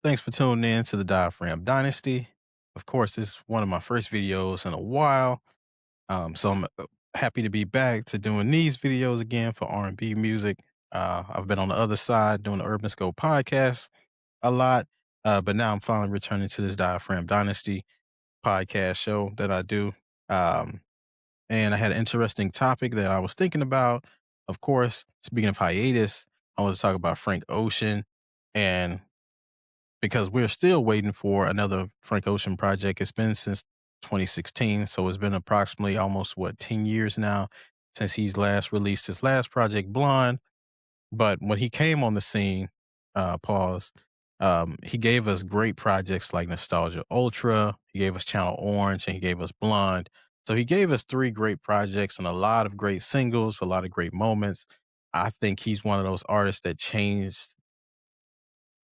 Thanks for tuning in to the Diaphragm Dynasty. Of course, this is one of my first videos in a while. So I'm happy to be back to doing these videos again for R&B music. I've been on the other side doing the Urban Scope podcast a lot, but now I'm finally returning to this Diaphragm Dynasty podcast show that I do. Um, and I had an interesting topic that I was thinking about. Of course, speaking of hiatus, I want to talk about Frank Ocean and because we're still waiting for another Frank Ocean project. It's been since 2016, so it's been approximately almost 10 years now since he's last released his last project, Blonde. But when he came on the scene, pause, he gave us great projects like Nostalgia Ultra, he gave us Channel Orange, and he gave us Blonde. So he gave us three great projects and a lot of great singles, a lot of great moments. I think he's one of those artists that changed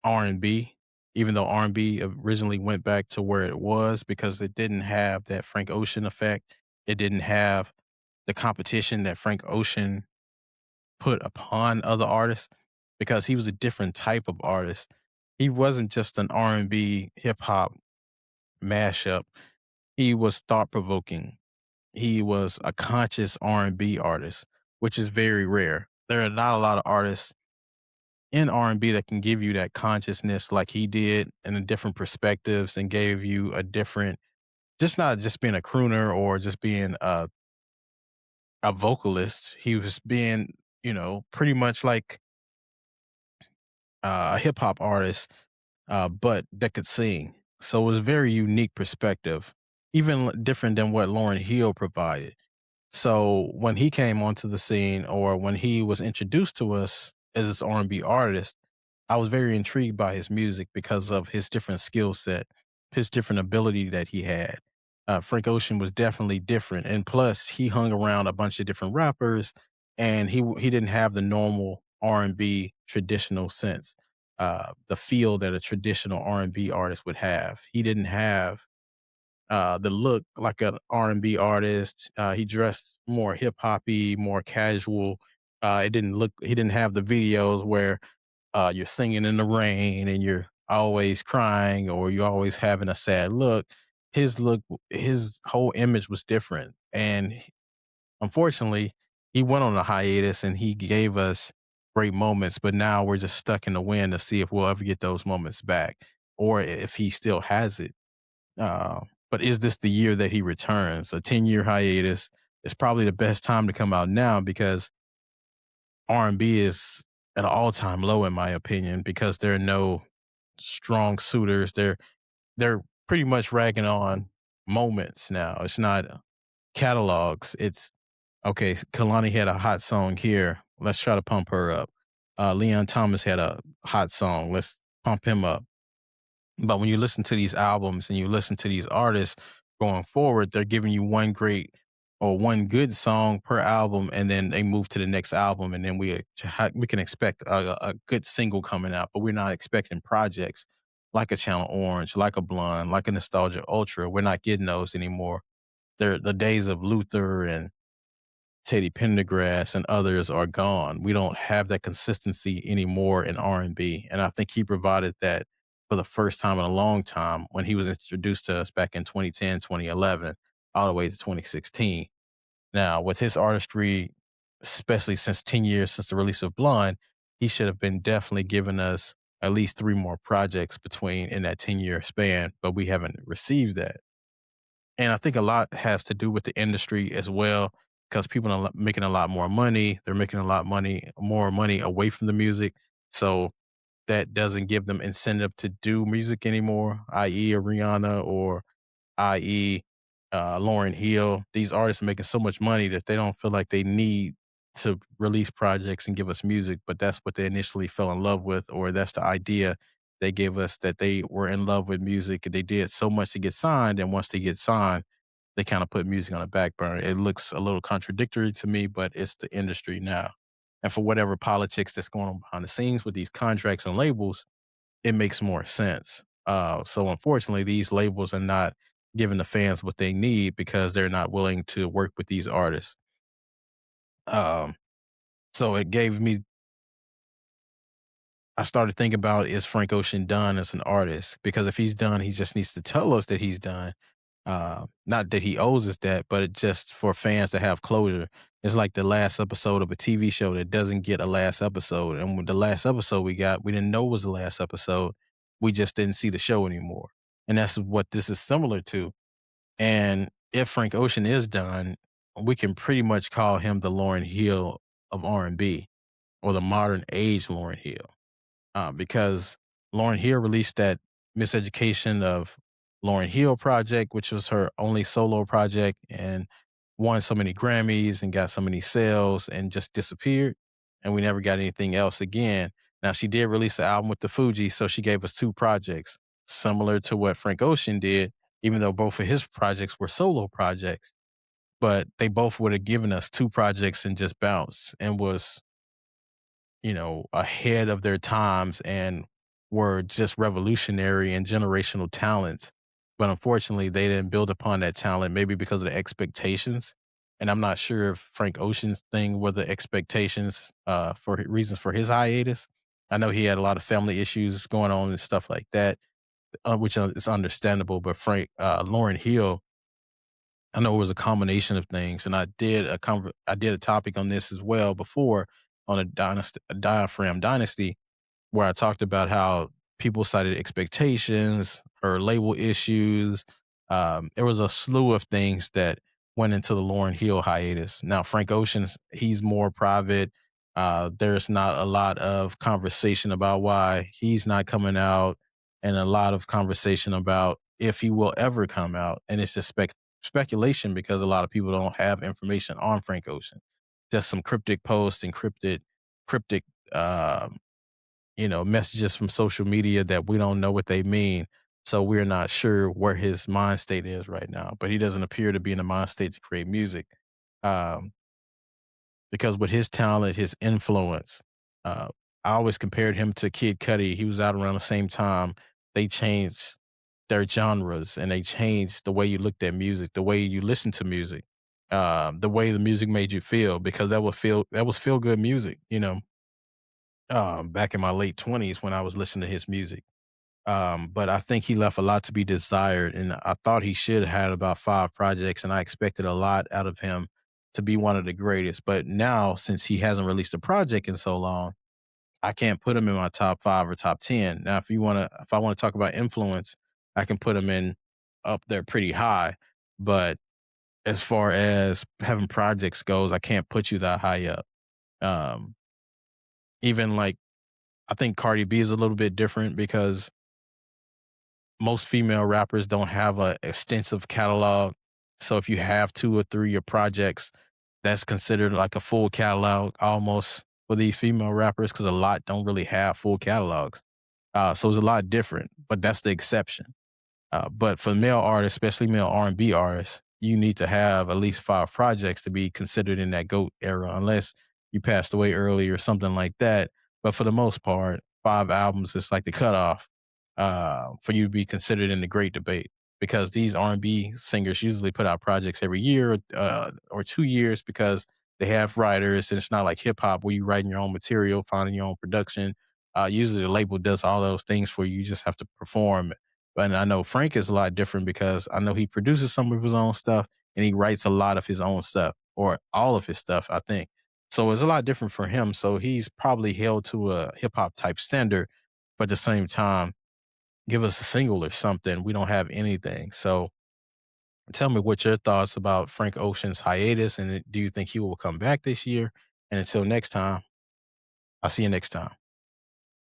R&B, even though R&B originally went back to where it was because it didn't have that Frank Ocean effect. It didn't have the competition that Frank Ocean put upon other artists because he was a different type of artist. He wasn't just an R&B hip hop mashup. He was thought provoking. He was a conscious R&B artist, which is very rare. There are not a lot of artists in R&B that can give you that consciousness like he did and the different perspectives and gave you a different just not just being a crooner or just being a vocalist. He was being, pretty much like a hip hop artist, but that could sing. So it was a very unique perspective, even different than what Lauren Hill provided. So when he came onto the scene or when he was introduced to us as this R&B artist, I was very intrigued by his music because of his different skill set, his different ability that he had. Frank Ocean was definitely different, and plus he hung around a bunch of different rappers, and he didn't have the normal R&B traditional sense, the feel that a traditional R&B artist would have. He didn't have the look like an R&B artist. He dressed more hip hoppy, more casual. It didn't look. He didn't have the videos where you're singing in the rain and you're always crying or you're always having a sad look. His whole image was different, and unfortunately, he went on a hiatus and he gave us great moments. But now we're just stuck in the wind to see if we'll ever get those moments back, or if he still has it. But is this the year that he returns? A 10-year hiatus is probably the best time to come out now because R&B is at an all-time low in my opinion because there are no strong suitors. They're pretty much ragging on moments now. It's not catalogs. It's okay, Kalani had a hot song here. Let's try to pump her up. Leon Thomas had a hot song. Let's pump him up. But when you listen to these albums and you listen to these artists going forward, they're giving you one great or one good song per album, and then they move to the next album, and then we can expect a good single coming out, but we're not expecting projects like a Channel Orange, like a Blonde, like a Nostalgia Ultra. We're not getting those anymore. They're the days of Luther and Teddy Pendergrass and others are gone. We don't have that consistency anymore in R&B, and I think he provided that for the first time in a long time when he was introduced to us back in 2010, 2011, all the way to 2016. Now, with his artistry, especially since 10 years since the release of Blonde, he should have been definitely giving us at least 3 more projects between in that 10-year span, but we haven't received that. And I think a lot has to do with the industry as well, because people are making a lot more money. They're making a lot more money away from the music. So that doesn't give them incentive to do music anymore, i.e. a Rihanna or i.e. Lauren Hill. These artists are making so much money that they don't feel like they need to release projects and give us music, but that's what they initially fell in love with, or that's the idea they gave us that they were in love with music and they did so much to get signed. And once they get signed, they kind of put music on the back burner. It looks a little contradictory to me, but it's the industry now. And for whatever politics that's going on behind the scenes with these contracts and labels, it makes more sense. So unfortunately, these labels are not giving the fans what they need because they're not willing to work with these artists. Um, so it gave me I started thinking about, is Frank Ocean done as an artist? Because if he's done, he just needs to tell us that he's done. Not that he owes us that, but it just for fans to have closure. It's like the last episode of a TV show that doesn't get a last episode. And with the last episode we got, we didn't know was the last episode. We just didn't see the show anymore. And that's what this is similar to. And if Frank Ocean is done, we can pretty much call him the Lauryn Hill of R&B, or the modern age Lauryn Hill, because Lauryn Hill released that Miseducation of Lauryn Hill project, which was her only solo project, and won so many Grammys and got so many sales and just disappeared. And we never got anything else again. Now, she did release an album with the Fugees, so she gave us two projects, similar to what Frank Ocean did, even though both of his projects were solo projects. But they both would have given us two projects and just bounced, and was, ahead of their times, and were just revolutionary and generational talents. But unfortunately, they didn't build upon that talent, maybe because of the expectations. And I'm not sure if Frank Ocean's thing were the expectations for reasons for his hiatus. I know he had a lot of family issues going on and stuff like that, which is understandable. But Lauryn Hill, I know it was a combination of things, and I did a topic on this as well before, on a Diaphragm Dynasty, where I talked about how people cited expectations or label issues. There was a slew of things that went into the Lauryn Hill hiatus. Now, Frank Ocean, he's more private. There's not a lot of conversation about why he's not coming out, and a lot of conversation about if he will ever come out. And it's just speculation, because a lot of people don't have information on Frank Ocean. Just some cryptic posts and cryptic uh, messages from social media that we don't know what they mean. So we're not sure where his mind state is right now, but he doesn't appear to be in a mind state to create music. Um, because with his talent, his influence, uh, I always compared him to Kid Cudi. He was out around the same time. They changed their genres, and they changed the way you looked at music, the way you listened to music, the way the music made you feel, because that was feel good music, back in my late 20s when I was listening to his music. But I think he left a lot to be desired, and I thought he should have had about 5 projects, and I expected a lot out of him to be one of the greatest. But now, since he hasn't released a project in so long, I can't put him in my top 5 or top 10. Now, if I want to talk about influence, I can put him in up there pretty high. But as far as having projects goes, I can't put you that high up. Um, even like, I think Cardi B is a little bit different, because most female rappers don't have a extensive catalog. So if you have 2 or 3 of projects, that's considered like a full catalog almost for these female rappers, because a lot don't really have full catalogs. So it's a lot different, but that's the exception. But for male artists, especially male R&B artists, you need to have at least 5 projects to be considered in that GOAT era, unless you passed away early or something like that. But for the most part, 5 albums is like the cutoff for you to be considered in the great debate. Because these R&B singers usually put out projects every year or 2 years, because they have writers, and it's not like hip hop where you writing your own material, finding your own production. Usually the label does all those things for you. You just have to perform. And I know Frank is a lot different, because I know he produces some of his own stuff, and he writes a lot of his own stuff, or all of his stuff, I think. So it's a lot different for him. So he's probably held to a hip hop type standard, but at the same time, give us a single or something. We don't have anything. So tell me what your thoughts about Frank Ocean's hiatus, and do you think he will come back this year? And until next time, I'll see you next time.